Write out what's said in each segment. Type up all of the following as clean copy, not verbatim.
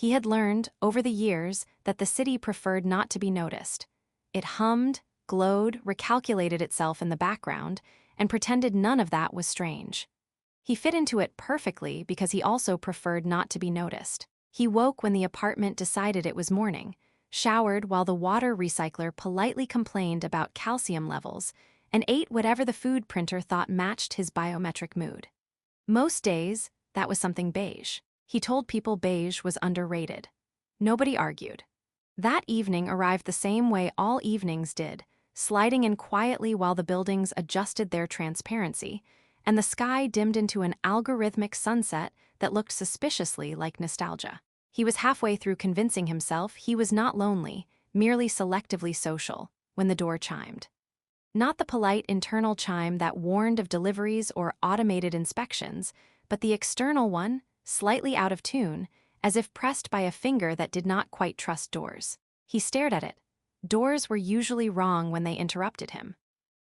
He had learned, over the years, that the city preferred not to be noticed. It hummed, glowed, recalculated itself in the background, and pretended none of that was strange. He fit into it perfectly because he also preferred not to be noticed. He woke when the apartment decided it was morning, showered while the water recycler politely complained about calcium levels, and ate whatever the food printer thought matched his biometric mood. Most days, that was something beige. He told people beige was underrated. Nobody argued. That evening arrived the same way all evenings did, sliding in quietly while the buildings adjusted their transparency, and the sky dimmed into an algorithmic sunset that looked suspiciously like nostalgia. He was halfway through convincing himself he was not lonely, merely selectively social, when the door chimed. Not the polite internal chime that warned of deliveries or automated inspections, but the external one, slightly out of tune, as if pressed by a finger that did not quite trust doors. He stared at it. Doors were usually wrong when they interrupted him.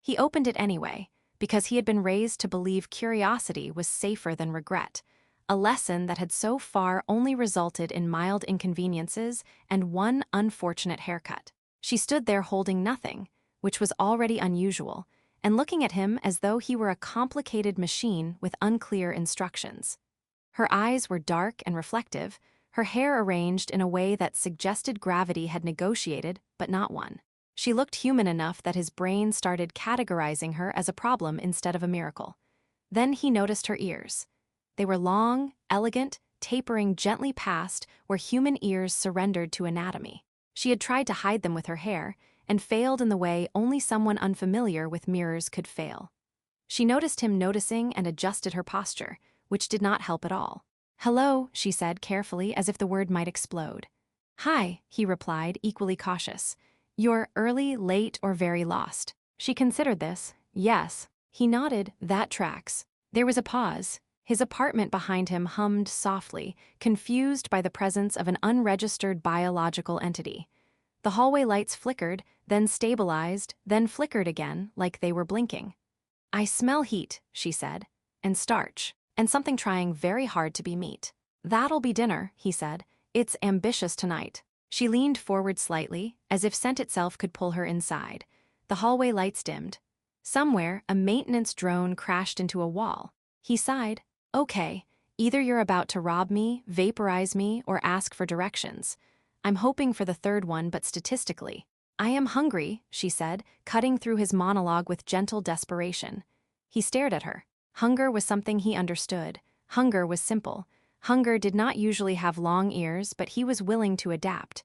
He opened it anyway, because he had been raised to believe curiosity was safer than regret, a lesson that had so far only resulted in mild inconveniences and one unfortunate haircut. She stood there holding nothing, which was already unusual, and looking at him as though he were a complicated machine with unclear instructions. Her eyes were dark and reflective, her hair arranged in a way that suggested gravity had negotiated, but not won. She looked human enough that his brain started categorizing her as a problem instead of a miracle. Then he noticed her ears. They were long, elegant, tapering gently past where human ears surrendered to anatomy. She had tried to hide them with her hair, and failed in the way only someone unfamiliar with mirrors could fail. She noticed him noticing and adjusted her posture, which did not help at all. "Hello," she said carefully, as if the word might explode. "Hi," he replied, equally cautious. "You're early, late, or very lost?" She considered this. Yes. He nodded. That tracks. There was a pause. His apartment behind him hummed softly, confused by the presence of an unregistered biological entity. The hallway lights flickered, then stabilized, then flickered again, like they were blinking. "I smell heat," she said, "and starch, and something trying very hard to be meat." "That'll be dinner," he said. "It's ambitious tonight." She leaned forward slightly, as if scent itself could pull her inside. The hallway lights dimmed. Somewhere, a maintenance drone crashed into a wall. He sighed. "Okay, either you're about to rob me, vaporize me, or ask for directions. I'm hoping for the third one, but statistically." "I am hungry," she said, cutting through his monologue with gentle desperation. He stared at her. Hunger was something he understood. Hunger was simple. Hunger did not usually have long ears, but he was willing to adapt.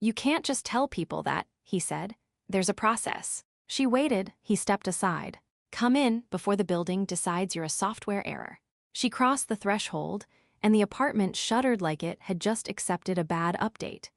"You can't just tell people that," he said. "There's a process." She waited. He stepped aside. "Come in before the building decides you're a software error." She crossed the threshold, and the apartment shuddered like it had just accepted a bad update.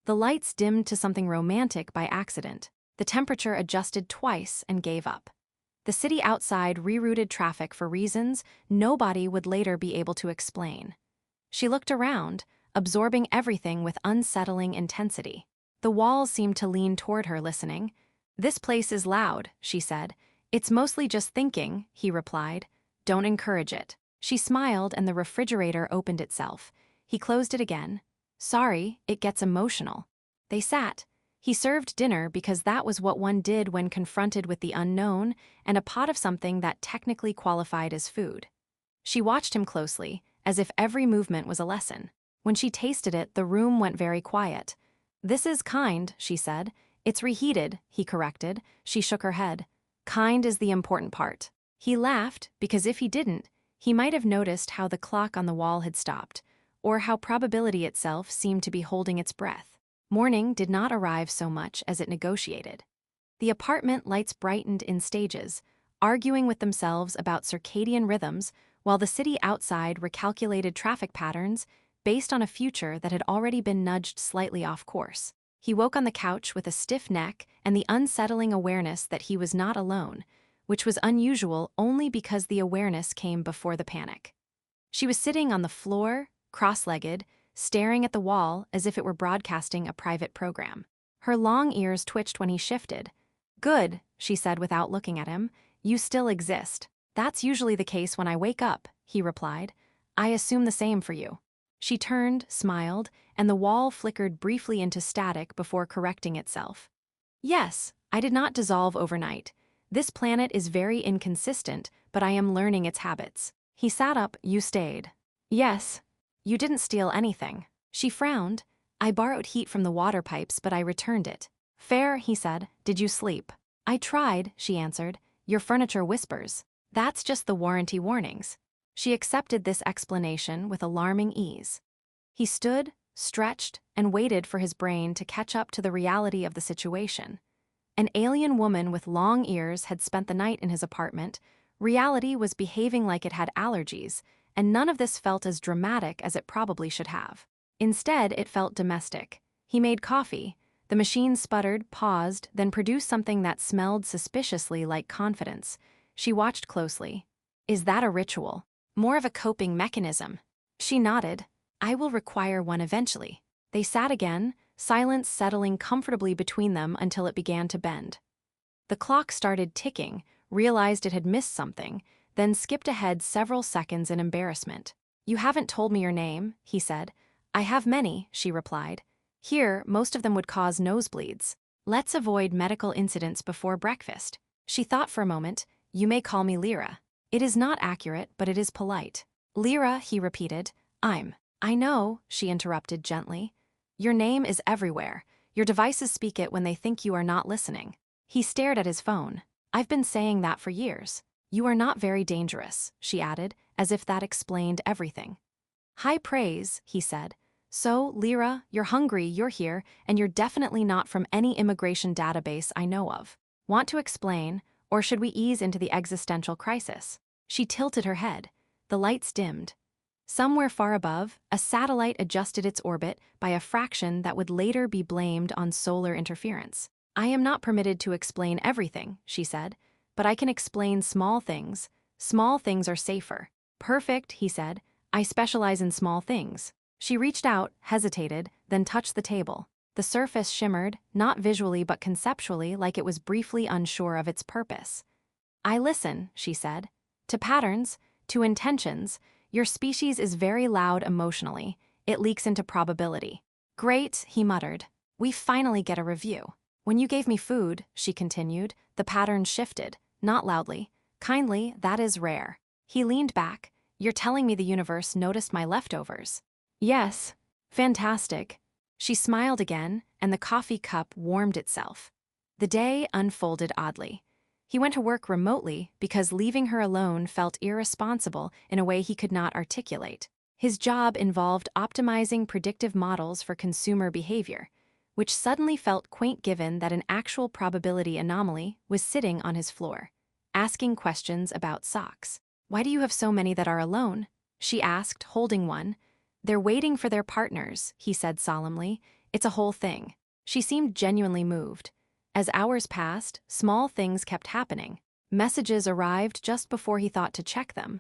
The lights dimmed to something romantic by accident. The temperature adjusted twice and gave up. The city outside rerouted traffic for reasons nobody would later be able to explain. She looked around, absorbing everything with unsettling intensity. The walls seemed to lean toward her, listening. "This place is loud," she said. "It's mostly just thinking," he replied. "Don't encourage it." She smiled, and the refrigerator opened itself. He closed it again. "Sorry, it gets emotional." They sat. He served dinner because that was what one did when confronted with the unknown, and a pot of something that technically qualified as food. She watched him closely, as if every movement was a lesson. When she tasted it, the room went very quiet. "This is kind," she said. "It's reheated," he corrected. She shook her head. "Kind is the important part." He laughed, because if he didn't, he might have noticed how the clock on the wall had stopped, or how probability itself seemed to be holding its breath. Morning did not arrive so much as it negotiated. The apartment lights brightened in stages, arguing with themselves about circadian rhythms, while the city outside recalculated traffic patterns based on a future that had already been nudged slightly off course. He woke on the couch with a stiff neck and the unsettling awareness that he was not alone, which was unusual only because the awareness came before the panic. She was sitting on the floor, cross-legged, staring at the wall as if it were broadcasting a private program. Her long ears twitched when he shifted. "Good," she said without looking at him. "You still exist." "That's usually the case when I wake up," he replied. "I assume the same for you." She turned, smiled, and the wall flickered briefly into static before correcting itself. Yes, I did not dissolve overnight. This planet is very inconsistent, but I am learning its habits. He sat up. You stayed. Yes. You didn't steal anything. She frowned. I borrowed heat from the water pipes, but I returned it. Fair, he said. Did you sleep? I tried, she answered. Your furniture whispers. That's just the warranty warnings. She accepted this explanation with alarming ease. He stood, stretched, and waited for his brain to catch up to the reality of the situation. An alien woman with long ears had spent the night in his apartment. Reality was behaving like it had allergies, and none of this felt as dramatic as it probably should have. Instead, it felt domestic. He made coffee. The machine sputtered, paused, then produced something that smelled suspiciously like confidence. She watched closely. Is that a ritual? More of a coping mechanism. She nodded. I will require one eventually. They sat again, silence settling comfortably between them until it began to bend. The clock started ticking, realized it had missed something, then skipped ahead several seconds in embarrassment. You haven't told me your name, he said. I have many, she replied. Here, most of them would cause nosebleeds. Let's avoid medical incidents before breakfast. She thought for a moment. You may call me Lyra. It is not accurate, but it is polite. Lyra, he repeated. I know, she interrupted gently. Your name is everywhere. Your devices speak it when they think you are not listening. He stared at his phone. I've been saying that for years. You are not very dangerous, she added, as if that explained everything. High praise, he said. So, Lyra, you're hungry, you're here, and you're definitely not from any immigration database I know of. Want to explain, or should we ease into the existential crisis? She tilted her head. The lights dimmed. Somewhere far above, a satellite adjusted its orbit by a fraction that would later be blamed on solar interference. I am not permitted to explain everything, she said, but I can explain small things. Small things are safer. Perfect, he said. I specialize in small things. She reached out, hesitated, then touched the table. The surface shimmered, not visually but conceptually, like it was briefly unsure of its purpose. I listen, she said. To patterns, to intentions. Your species is very loud emotionally. It leaks into probability. Great, he muttered. We finally get a review. When you gave me food, she continued, the pattern shifted, not loudly. Kindly, that is rare. He leaned back. You're telling me the universe noticed my leftovers? Yes. Fantastic. She smiled again, and the coffee cup warmed itself. The day unfolded oddly. He went to work remotely because leaving her alone felt irresponsible in a way he could not articulate. His job involved optimizing predictive models for consumer behavior, which suddenly felt quaint given that an actual probability anomaly was sitting on his floor, asking questions about socks. Why do you have so many that are alone? She asked, holding one. They're waiting for their partners, he said solemnly. It's a whole thing. She seemed genuinely moved. As hours passed, small things kept happening. Messages arrived just before he thought to check them.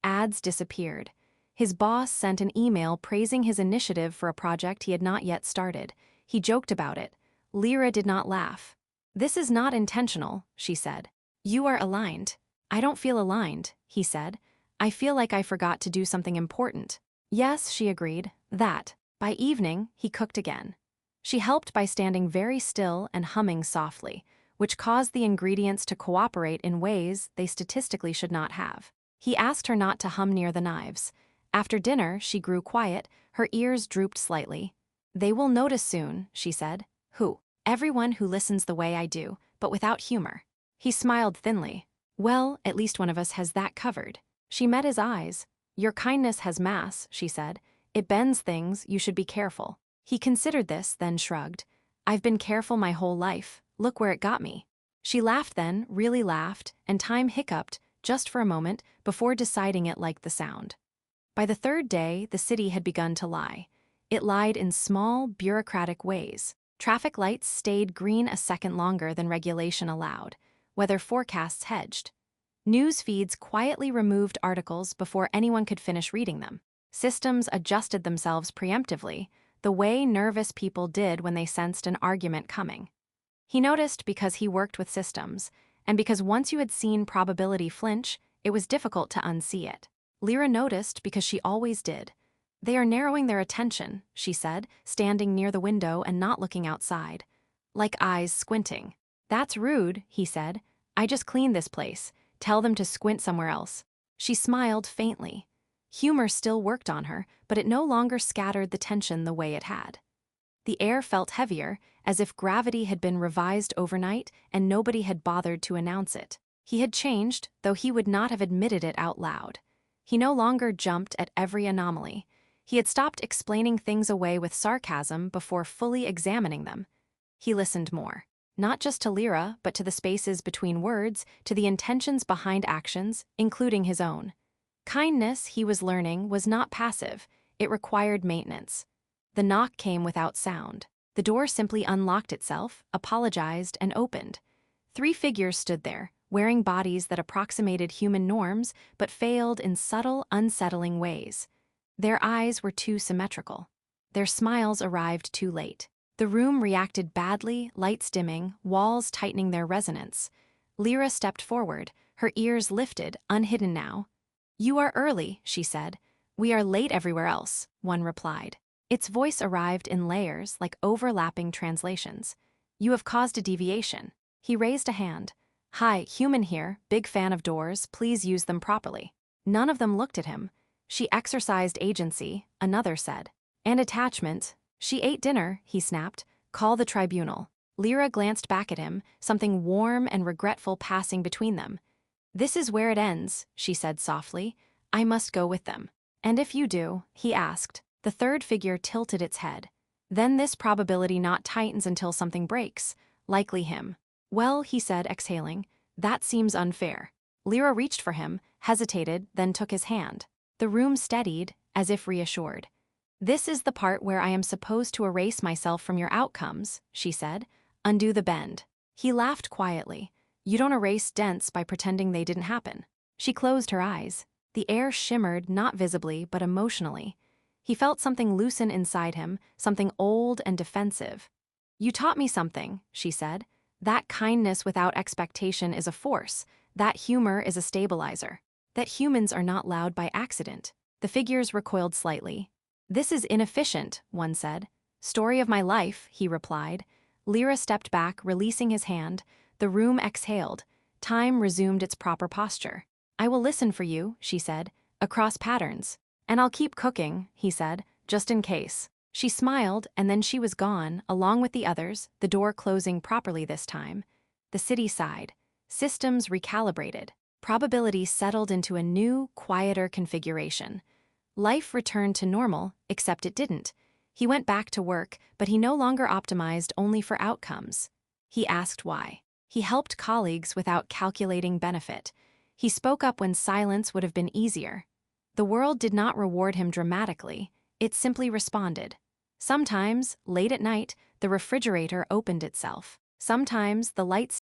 Ads disappeared. His boss sent an email praising his initiative for a project he had not yet started. He joked about it. Lyra did not laugh. This is not intentional, she said. You are aligned. I don't feel aligned, he said. I feel like I forgot to do something important. Yes, she agreed. That. By evening, he cooked again. She helped by standing very still and humming softly, which caused the ingredients to cooperate in ways they statistically should not have. He asked her not to hum near the knives. After dinner, she grew quiet, her ears drooped slightly. They will notice soon, she said. Who? Everyone who listens the way I do, but without humor. He smiled thinly. Well, at least one of us has that covered. She met his eyes. Your kindness has mass, she said. It bends things, you should be careful. He considered this, then shrugged. I've been careful my whole life. Look where it got me. She laughed then, really laughed, and time hiccuped, just for a moment, before deciding it liked the sound. By the third day, the city had begun to lie. It lied in small, bureaucratic ways. Traffic lights stayed green a second longer than regulation allowed. Weather forecasts hedged. News feeds quietly removed articles before anyone could finish reading them. Systems adjusted themselves preemptively, the way nervous people did when they sensed an argument coming. He noticed because he worked with systems, and because once you had seen probability flinch, it was difficult to unsee it. Lyra noticed because she always did. They are narrowing their attention, she said, standing near the window and not looking outside. Like eyes squinting. That's rude, he said. I just cleaned this place. Tell them to squint somewhere else. She smiled faintly. Humor still worked on her, but it no longer scattered the tension the way it had. The air felt heavier, as if gravity had been revised overnight and nobody had bothered to announce it. He had changed, though he would not have admitted it out loud. He no longer jumped at every anomaly. He had stopped explaining things away with sarcasm before fully examining them. He listened more. Not just to Lyra, but to the spaces between words, to the intentions behind actions, including his own. Kindness, he was learning, was not passive. It required maintenance. The knock came without sound. The door simply unlocked itself, apologized, and opened. 3 figures stood there, wearing bodies that approximated human norms but failed in subtle, unsettling ways. Their eyes were too symmetrical. Their smiles arrived too late. The room reacted badly, lights dimming, walls tightening their resonance. Lyra stepped forward, her ears lifted, unhidden now. "You are early," she said. "We are late everywhere else," one replied. Its voice arrived in layers, like overlapping translations. "You have caused a deviation." He raised a hand. "Hi, human here, big fan of doors, please use them properly." None of them looked at him. "She exercised agency," another said. "And attachment." "She ate dinner," he snapped. "Call the tribunal." Lyra glanced back at him, something warm and regretful passing between them. "This is where it ends," she said softly. "I must go with them." "And if you do?" he asked. The third figure tilted its head. "Then this probability not tightens until something breaks. Likely him." "Well," he said, exhaling, "that seems unfair." Lyra reached for him, hesitated, then took his hand. The room steadied, as if reassured. "This is the part where I am supposed to erase myself from your outcomes," she said. "Undo the bend." He laughed quietly. "You don't erase dents by pretending they didn't happen." She closed her eyes. The air shimmered, not visibly, but emotionally. He felt something loosen inside him, something old and defensive. "You taught me something," she said. "That kindness without expectation is a force. That humor is a stabilizer. That humans are not loud by accident." The figures recoiled slightly. "This is inefficient," one said. "Story of my life," he replied. Lyra stepped back, releasing his hand. The room exhaled. Time resumed its proper posture. "I will listen for you," she said, "across patterns." "And I'll keep cooking," he said, "just in case." She smiled, and then she was gone, along with the others, the door closing properly this time. The city sighed. Systems recalibrated. Probability settled into a new, quieter configuration. Life returned to normal, except it didn't. He went back to work, but he no longer optimized only for outcomes. He asked why. He helped colleagues without calculating benefit. He spoke up when silence would have been easier. The world did not reward him dramatically. It simply responded. Sometimes, late at night, the refrigerator opened itself. Sometimes the lights